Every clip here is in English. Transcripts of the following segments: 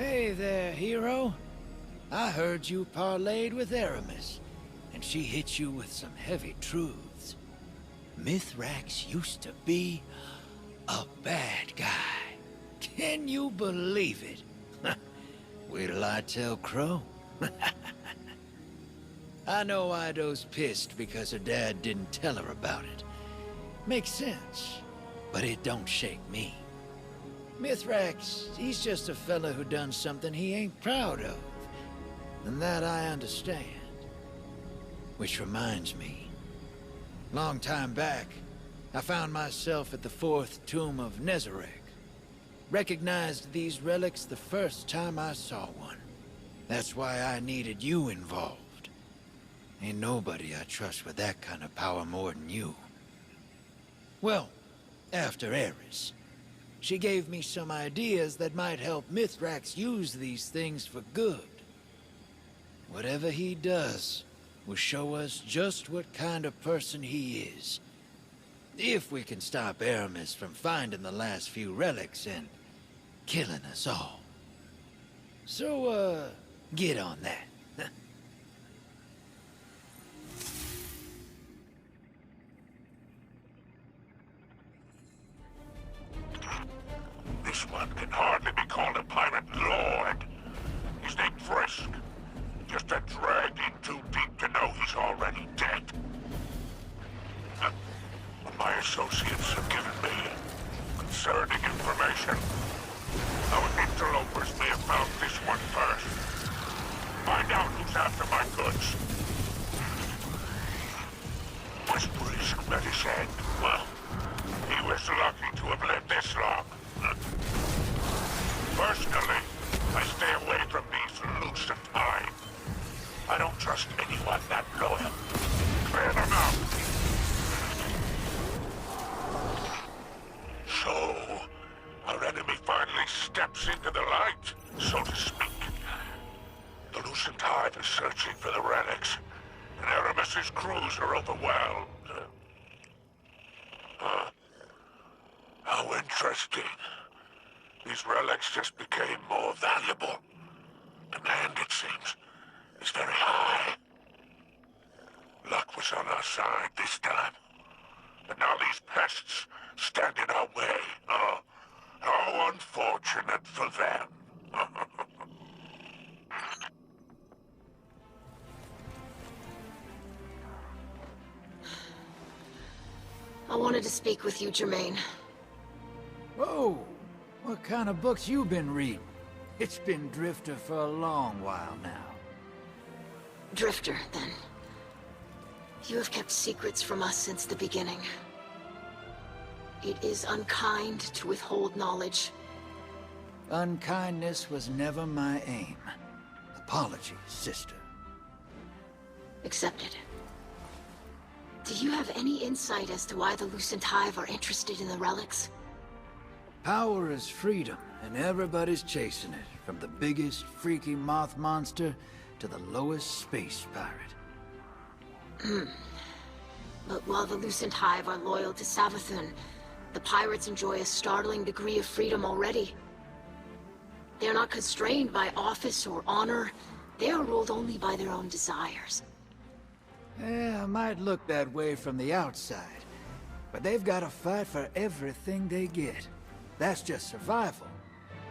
Hey there, hero. I heard you parlayed with Aramis, and she hit you with some heavy truths. Mithrax used to be a bad guy. Can you believe it? Wait till I tell Crow. I know Eido's pissed because her dad didn't tell her about it. Makes sense, but it don't shake me. Mithrax, he's just a fella who done something he ain't proud of. And that I understand. Which reminds me. Long time back, I found myself at the fourth tomb of Nezarec. Recognized these relics the first time I saw one. That's why I needed you involved. Ain't nobody I trust with that kind of power more than you. Well, after Eris, she gave me some ideas that might help Mithrax use these things for good. Whatever he does will show us just what kind of person he is. If we can stop Aramis from finding the last few relics and killing us all. So, get on that. This one can hardly be called a pirate lord. His name's Vrisk. Just a dragged in too deep to know he's already dead. My associates have given me concerning information. Our interlopers may have found this one first. Find out who's after my goods. Was Vrisk met his end? Well, he was lucky to have lived this long. Personally, I stay away from these lucent hive. I don't trust anyone that loyal. Clear them out. So, our enemy finally steps into the light, so to speak. The lucent hive is searching for the relics, and Aramis's crews are overwhelmed. How interesting. These relics just became more valuable. Demand, it seems, is very high. Luck was on our side this time. And now these pests stand in our way. Oh, how unfortunate for them. I wanted to speak with you, Germaine. Whoa! What kind of books you been reading? It's been Drifter for a long while now. Drifter, then. You have kept secrets from us since the beginning. It is unkind to withhold knowledge. Unkindness was never my aim. Apologies, sister. Accepted. Do you have any insight as to why the Lucent Hive are interested in the relics? Power is freedom, and everybody's chasing it. From the biggest, freaky moth monster to the lowest space pirate. But while the Lucent Hive are loyal to Savathun, the pirates enjoy a startling degree of freedom already. They are not constrained by office or honor. They are ruled only by their own desires. Yeah, it might look that way from the outside, but they've got to fight for everything they get. That's just survival.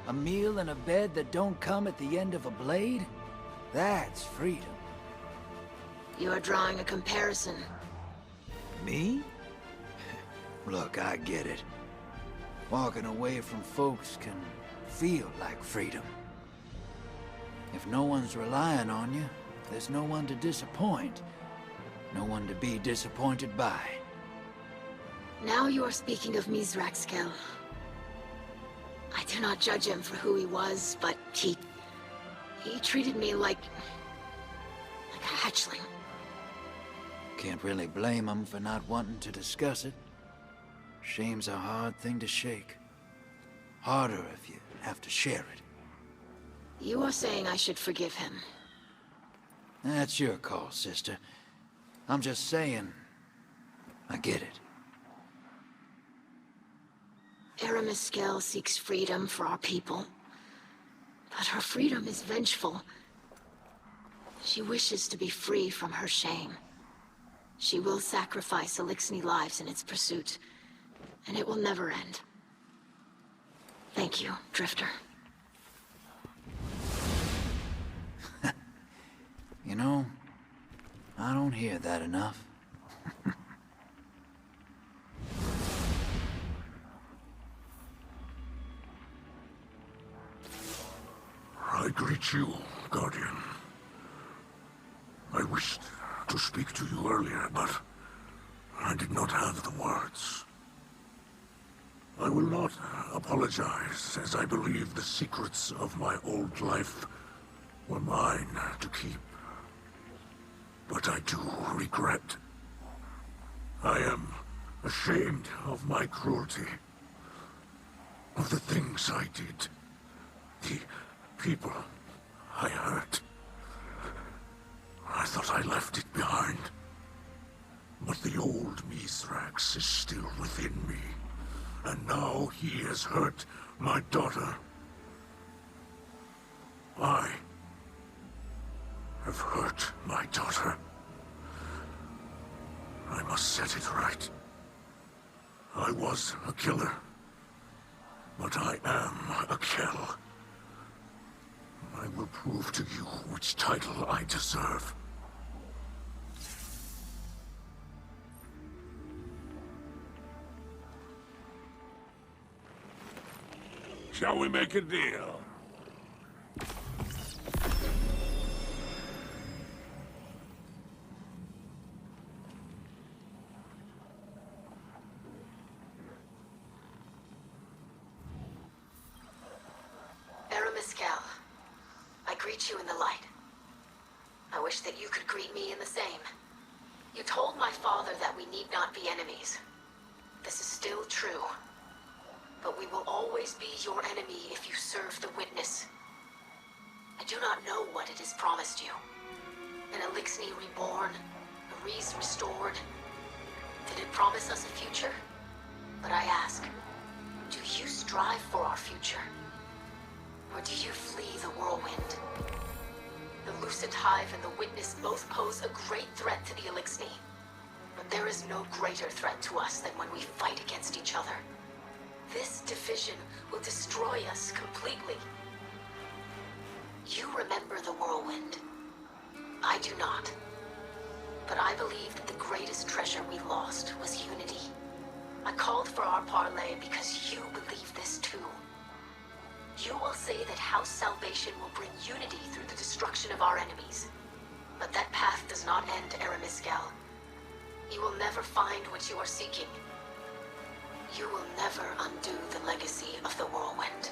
A meal and a bed that don't come at the end of a blade? That's freedom. You are drawing a comparison. Me? Look, I get it. Walking away from folks can feel like freedom. If no one's relying on you, there's no one to disappoint. No one to be disappointed by. Now you are speaking of Mithrax. I do not judge him for who he was, but he treated me like a hatchling. Can't really blame him for not wanting to discuss it. Shame's a hard thing to shake. Harder if you have to share it. You are saying I should forgive him. That's your call, sister. I'm just saying, I get it. Aramis seeks freedom for our people. But her freedom is vengeful. She wishes to be free from her shame. She will sacrifice Eliksni lives in its pursuit, and it will never end. Thank you, Drifter. You know, I don't hear that enough. I greet you, Guardian. I wished to speak to you earlier, but I did not have the words. I will not apologize, as I believe the secrets of my old life were mine to keep. But I do regret. I am ashamed of my cruelty, of the things I did, the people I hurt. I thought I left it behind. But the old Mithrax is still within me. And now he has hurt my daughter. I have hurt my daughter. I must set it right. I was a killer. But I am a kill. I will prove to you which title I deserve. Shall we make a deal? I greet you in the light. I wish that you could greet me in the same. You told my father that we need not be enemies. This is still true. But we will always be your enemy if you serve the Witness. I do not know what it has promised you. An Eliksni reborn, a Vrisk restored. Did it promise us a future? But I ask, do you strive for our future? Or do you flee the whirlwind? The lucent hive and the Witness both pose a great threat to the Eliksni. But there is no greater threat to us than when we fight against each other. This division will destroy us completely. You remember the whirlwind. I do not. But I believe that the greatest treasure we lost was unity. I called for our parley because you believe this too. You will say that House Salvation will bring unity through the destruction of our enemies. But that path does not end, Eremiskal. You will never find what you are seeking. You will never undo the legacy of the whirlwind.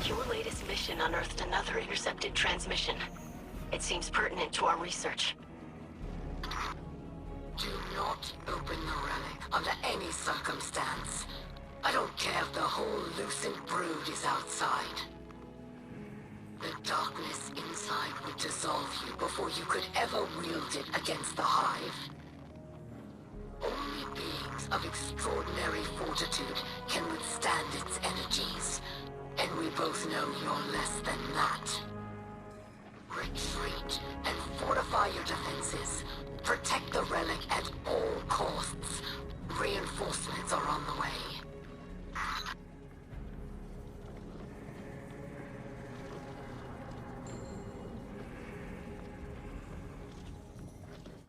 Your latest mission unearthed another intercepted transmission. It seems pertinent to our research. Do not open the relic under any circumstance. I don't care if the whole lucent brood is outside. The darkness inside would dissolve you before you could ever wield it against the hive. Only beings of extraordinary fortitude can withstand its energies, and we both know you're less than that. Retreat and fortify your defenses. Protect the relic at all costs.